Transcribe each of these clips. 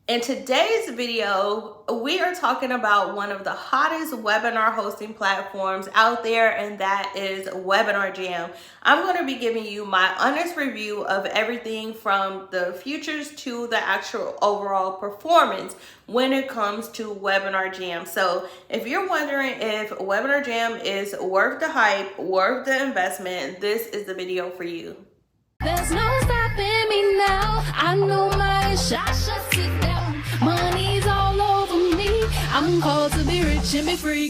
In today's video, we are talking about one of the hottest webinar hosting platforms out there, and that is WebinarJam. I'm going to be giving you my honest review of everything from the features to the actual overall performance when it comes to WebinarJam. So if you're wondering if WebinarJam is worth the hype, worth the investment, this is the video for you. There's no stopping me now. I know my shot. Sit down. Money's all over me. I'm called to be rich and be free.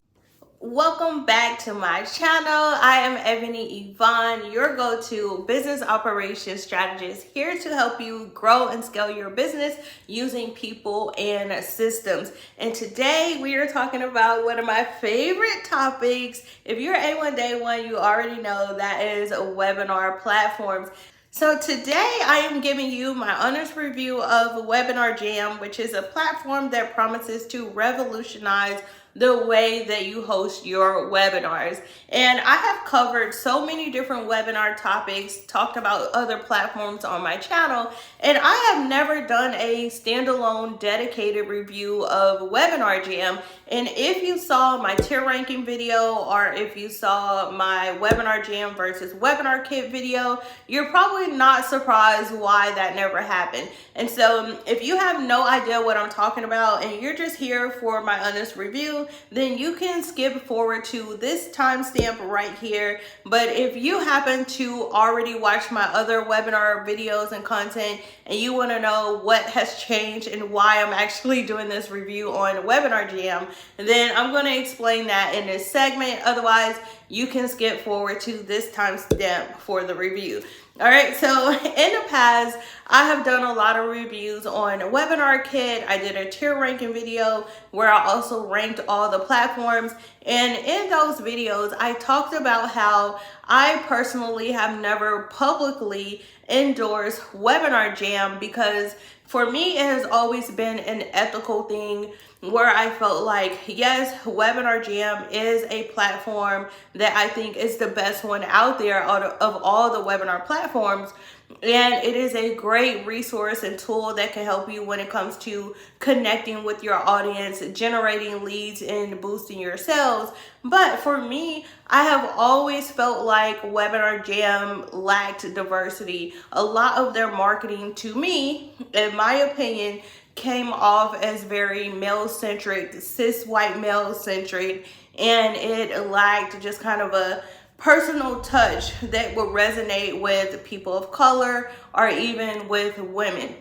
Welcome back to my channel. I am Ebony Evaughn, your go-to business operations strategist, here to help you grow and scale your business using people and systems. And today we are talking about one of my favorite topics. If you're A1 Day One, you already know that is webinar platforms. So today I am giving you my honest review of WebinarJam, which is a platform that promises to revolutionize the way that you host your webinars. And I have covered so many different webinar topics, talked about other platforms on my channel, and I have never done a standalone dedicated review of WebinarJam. And if you saw my tier ranking video, or if you saw my WebinarJam versus WebinarKit video, you're probably not surprised why that never happened. And so if you have no idea what I'm talking about and you're just here for my honest review, then you can skip forward to this timestamp right here. But if you happen to already watch my other webinar videos and content and you want to know what has changed and why I'm actually doing this review on WebinarJam, then I'm going to explain that in this segment. Otherwise, you can skip forward to this timestamp for the review. All right, so in the past, I have done a lot of reviews on WebinarKit. I did a tier ranking video where I also ranked all the platforms. And in those videos, I talked about how I personally have never publicly endorsed WebinarJam because for me, it has always been an ethical thing where I felt like, yes, WebinarJam is a platform that I think is the best one out there out of all the webinar platforms. And it is a great resource and tool that can help you when it comes to connecting with your audience, generating leads, and boosting your sales. But for me, I have always felt like WebinarJam lacked diversity. A lot of their marketing, to me, in my opinion, came off as very male-centric, cis white male-centric, and it lacked just kind of a personal touch that would resonate with people of color or even with women.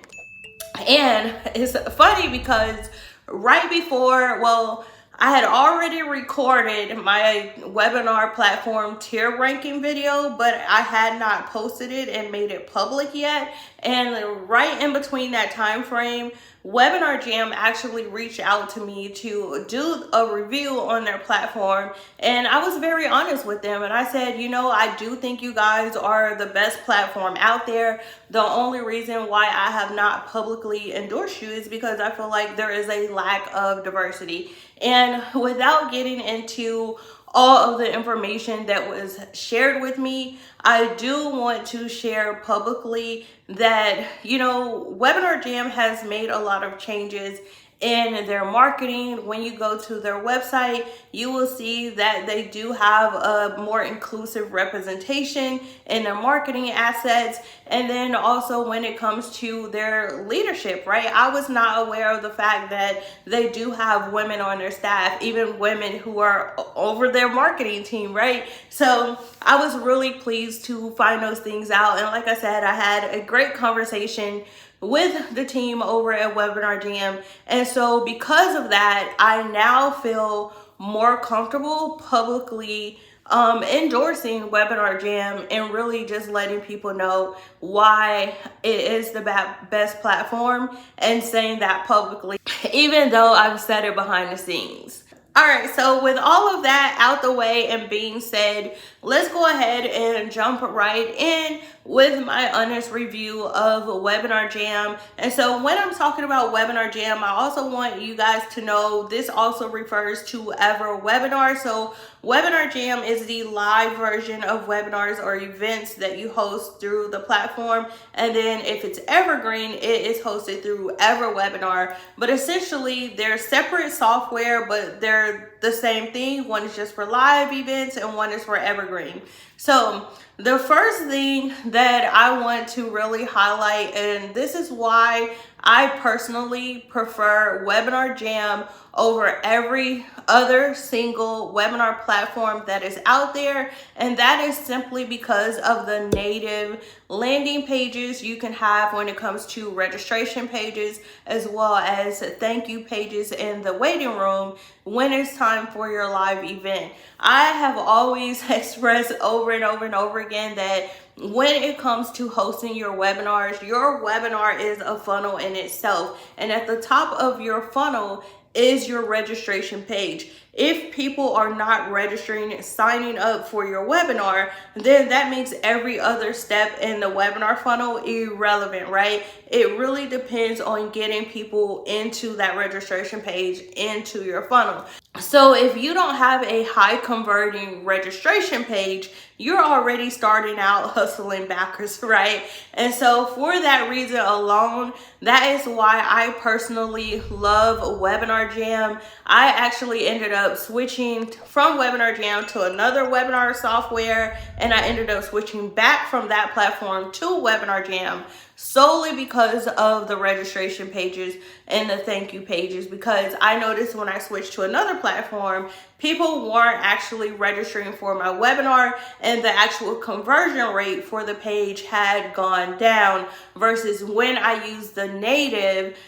And it's funny because right before, I had already recorded my webinar platform tier ranking video, but I had not posted it and made it public yet. And right in between that time frame, WebinarJam actually reached out to me to do a review on their platform. And I was very honest with them. And I said, you know, I do think you guys are the best platform out there. The only reason why I have not publicly endorsed you is because I feel like there is a lack of diversity. And without getting into all of the information that was shared with me, I do want to share publicly that, you know, WebinarJam has made a lot of changes in their marketing. When you go to their website, you will see that they do have a more inclusive representation in their marketing assets. And then also when it comes to their leadership, right? I was not aware of the fact that they do have women on their staff, even women who are over their marketing team, right? So I was really pleased to find those things out. And like I said, I had a great conversation with the team over at WebinarJam. And so because of that, I now feel more comfortable publicly endorsing WebinarJam and really just letting people know why it is the best platform and saying that publicly, even though I've said it behind the scenes. All right, so with all of that out the way and being said, let's go ahead and jump right in with my honest review of WebinarJam. And so when I'm talking about WebinarJam, I also want you guys to know this also refers to EverWebinar. So WebinarJam is the live version of webinars or events that you host through the platform. And then if it's Evergreen, it is hosted through EverWebinar. But essentially, they're separate software, but they're the same thing. One is just for live events and one is for Evergreen. So the first thing that I want to really highlight, and this is why I personally prefer WebinarJam over every other single webinar platform that is out there, and that is simply because of the native landing pages you can have when it comes to registration pages, as well as thank you pages in the waiting room when it's time for your live event. I have always expressed over and over and over again that when it comes to hosting your webinars, your webinar is a funnel in itself, and at the top of your funnel is your registration page. If people are not registering, signing up for your webinar, then that makes every other step in the webinar funnel irrelevant, right? It really depends on getting people into that registration page, into your funnel. So if you don't have a high converting registration page, you're already starting out hustling backwards, right? And so for that reason alone, that is why I personally love WebinarJam. I actually ended up switching from WebinarJam to another webinar software, and I ended up switching back from that platform to WebinarJam solely because of the registration pages and the thank you pages, because I noticed when I switched to another platform, people weren't actually registering for my webinar, and the actual conversion rate for the page had gone down versus when I used the native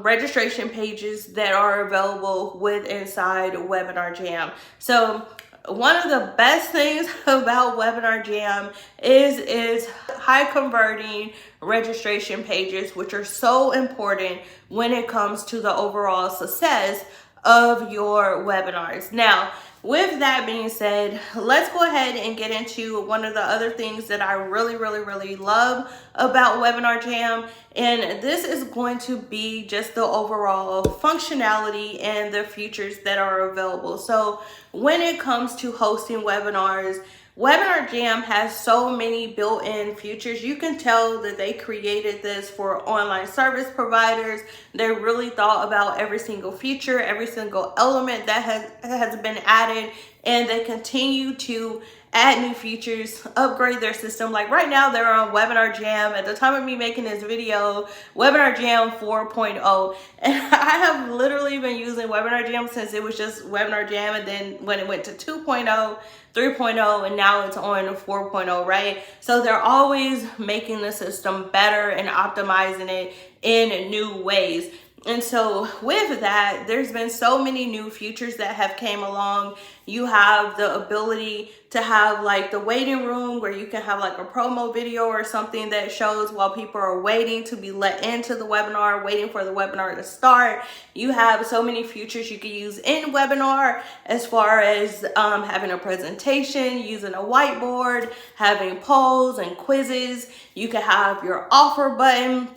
registration pages that are available with inside WebinarJam. So one of the best things about WebinarJam is high converting registration pages, which are so important when it comes to the overall success of your webinars. Now, with that being said, let's go ahead and get into one of the other things that I really love about WebinarJam. And this is going to be just the overall functionality and the features that are available. So when it comes to hosting webinars, WebinarJam has so many built-in features. You can tell that they created this for online service providers. They really thought about every single feature, every single element that has been added, and they continue to add new features, upgrade their system. Like right now, they're on WebinarJam. At the time of me making this video, WebinarJam 4.0. And I have literally been using WebinarJam since it was just WebinarJam. And then when it went to 2.0, 3.0, and now it's on 4.0, right? So they're always making the system better and optimizing it in new ways. And so with that, there's been so many new features that have came along. You have the ability to have like the waiting room where you can have like a promo video or something that shows while people are waiting to be let into the webinar, waiting for the webinar to start. You have so many features you can use in webinar as far as having a presentation, using a whiteboard, having polls and quizzes. You can have your offer button.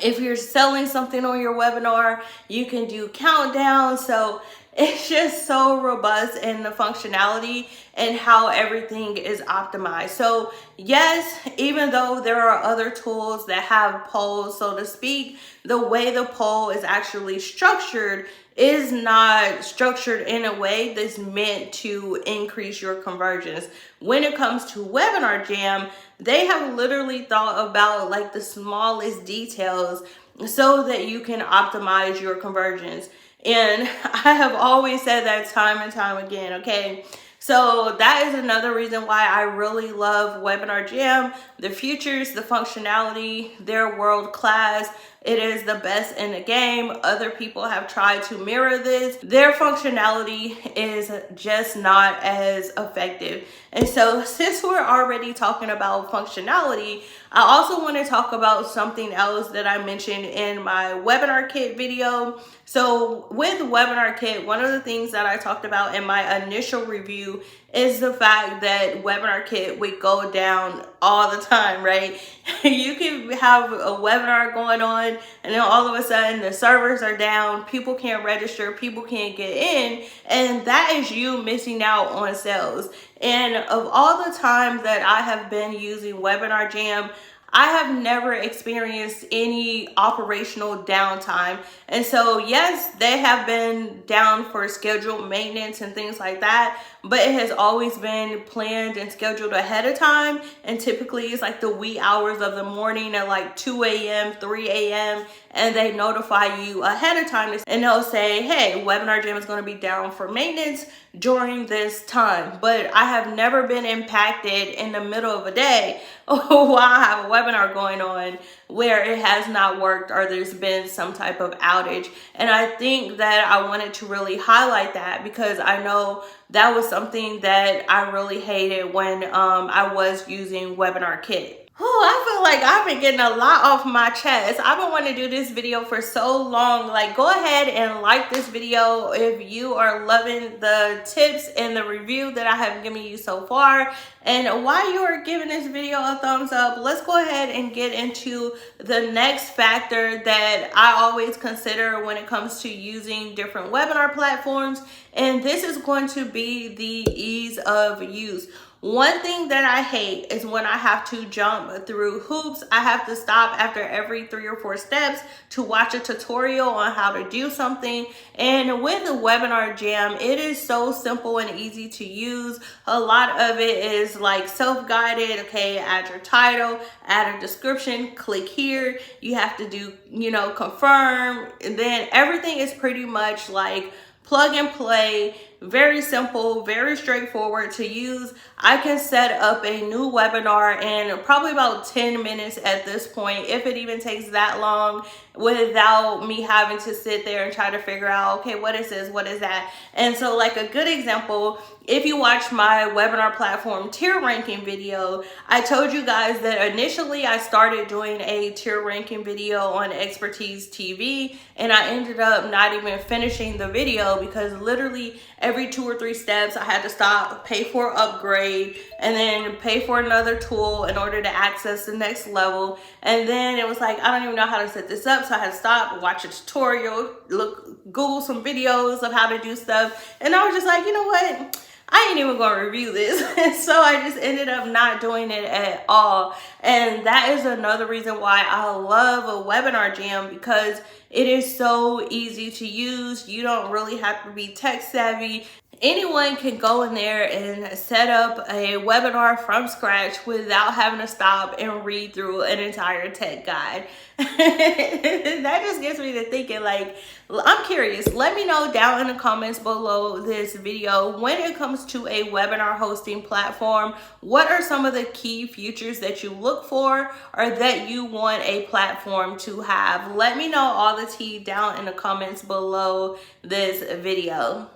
If you're selling something on your webinar, you can do countdowns. So it's just so robust in the functionality and how everything is optimized. So yes, even though there are other tools that have polls, so to speak, the way the poll is actually structured is not structured in a way that's meant to increase your conversions. When it comes to WebinarJam, they have literally thought about like the smallest details so that you can optimize your conversions. And I have always said that time and time again, okay? So that is another reason why I really love WebinarJam. The features, the functionality, they're world class. it is the best in the game. Other people have tried to mirror this. Their functionality is just not as effective. And so since we're already talking about functionality, I also want to talk about something else that I mentioned in my webinar kit video. So with Webinar Kit, one of the things that I talked about in my initial review is the fact that Webinar Kit would go down all the time, right? You can have a webinar going on and then all of a sudden the servers are down, people can't register, people can't get in, and that is you missing out on sales. And of all the times that I have been using WebinarJam, I have never experienced any operational downtime. And so yes, they have been down for scheduled maintenance and things like that, but it has always been planned and scheduled ahead of time. And typically it's like the wee hours of the morning at like 2 a.m., 3 a.m. and they notify you ahead of time and they'll say, hey, WebinarJam is going to be down for maintenance during this time. But I have never been impacted in the middle of a day while I have a webinar going on where it has not worked or there's been some type of outage. And I think that I wanted to really highlight that because I know that was something that I really hated when I was using Webinar Kit. I feel like I've been getting a lot off my chest. I've been wanting to do this video for so long. Like, go ahead and like this video if you are loving the tips and the review that I have given you so far. And while you are giving this video a thumbs up, let's go ahead and get into the next factor that I always consider when it comes to using different webinar platforms. And this is going to be the ease of use. One thing that I hate is when I have to jump through hoops. I have to stop after every 3 or 4 steps to watch a tutorial on how to do something. And with the WebinarJam, it is so simple and easy to use. A lot of it is like self-guided. Okay, add your title, add a description, click here. You have to do, confirm. And then everything is pretty much like plug and play. Very simple, very straightforward to use. I can set up a new webinar in probably about 10 minutes at this point, if it even takes that long, without me having to sit there and try to figure out, okay, what is this, what is that? And so like a good example, if you watch my webinar platform tier ranking video, I told you guys that initially I started doing a tier ranking video on Expertise TV, and I ended up not even finishing the video because literally every 2 or 3 steps I had to stop, pay for an upgrade, and then pay for another tool in order to access the next level. And then it was like, I don't even know how to set this up, so I had to stop, watch a tutorial, Google some videos of how to do stuff, and I was just like, you know what? I ain't even gonna review this. And so I just ended up not doing it at all. And that is another reason why I love a WebinarJam, because it is so easy to use. You don't really have to be tech savvy. Anyone can go in there and set up a webinar from scratch without having to stop and read through an entire tech guide. That just gets me to thinking, like, I'm curious. Let me know down in the comments below this video, when it comes to a webinar hosting platform, what are some of the key features that you look for or that you want a platform to have? Let me know all the tea down in the comments below this video.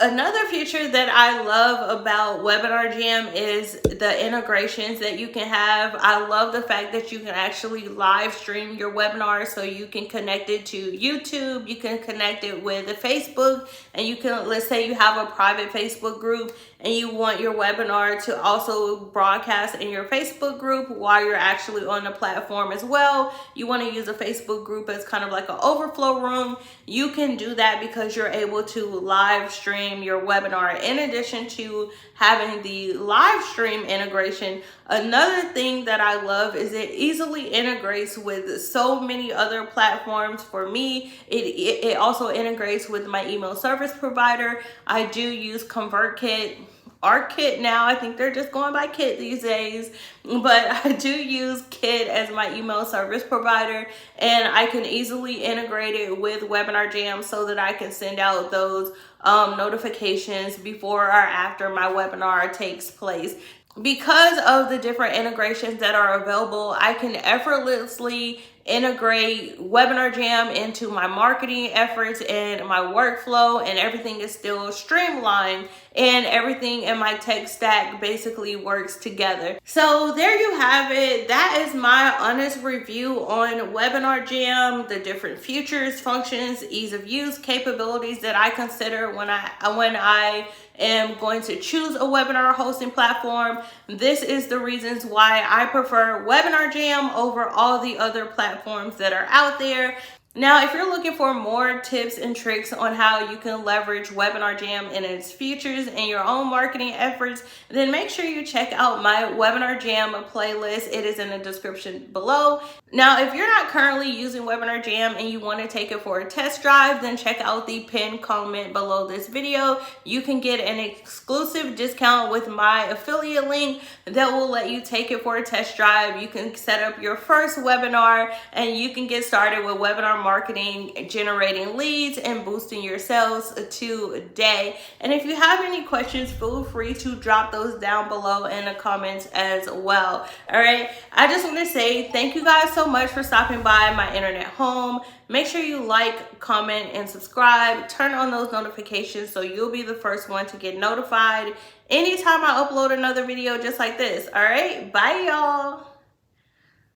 Another feature that I love about WebinarJam is the integrations that you can have. I love the fact that you can actually live stream your webinar, so you can connect it to YouTube, you can connect it with Facebook, and you can, let's say you have a private Facebook group and you want your webinar to also broadcast in your Facebook group while you're actually on the platform as well. You want to use a Facebook group as kind of like an overflow room. You can do that because you're able to live stream your webinar. In addition to having the live stream integration, another thing that I love is it easily integrates with so many other platforms. For me, it also integrates with my email service provider. I do use ConvertKit or Kit now. I think they're just going by Kit these days, but I do use Kit as my email service provider, and I can easily integrate it with WebinarJam so that I can send out those notifications before or after my webinar takes place. Because of the different integrations that are available, I can effortlessly integrate WebinarJam into my marketing efforts and my workflow, and everything is still streamlined and everything in my tech stack basically works together. So there you have it. That is my honest review on WebinarJam, the different features, functions, ease of use, capabilities that I consider when I am going to choose a webinar hosting platform. This is the reasons why I prefer WebinarJam over all the other platforms that are out there. Now, if you're looking for more tips and tricks on how you can leverage WebinarJam and its features in your own marketing efforts, then make sure you check out my WebinarJam playlist. It is in the description below. Now, if you're not currently using WebinarJam and you want to take it for a test drive, then check out the pinned comment below this video. You can get an exclusive discount with my affiliate link that will let you take it for a test drive. You can set up your first webinar and you can get started with webinar marketing, generating leads, and boosting your sales today. And if you have any questions, feel free to drop those down below in the comments as well. All right, I just want to say thank you guys so much for stopping by my internet home. Make sure you like, comment, and subscribe. Turn on those notifications so you'll be the first one to get notified anytime I upload another video just like this. All right, bye y'all.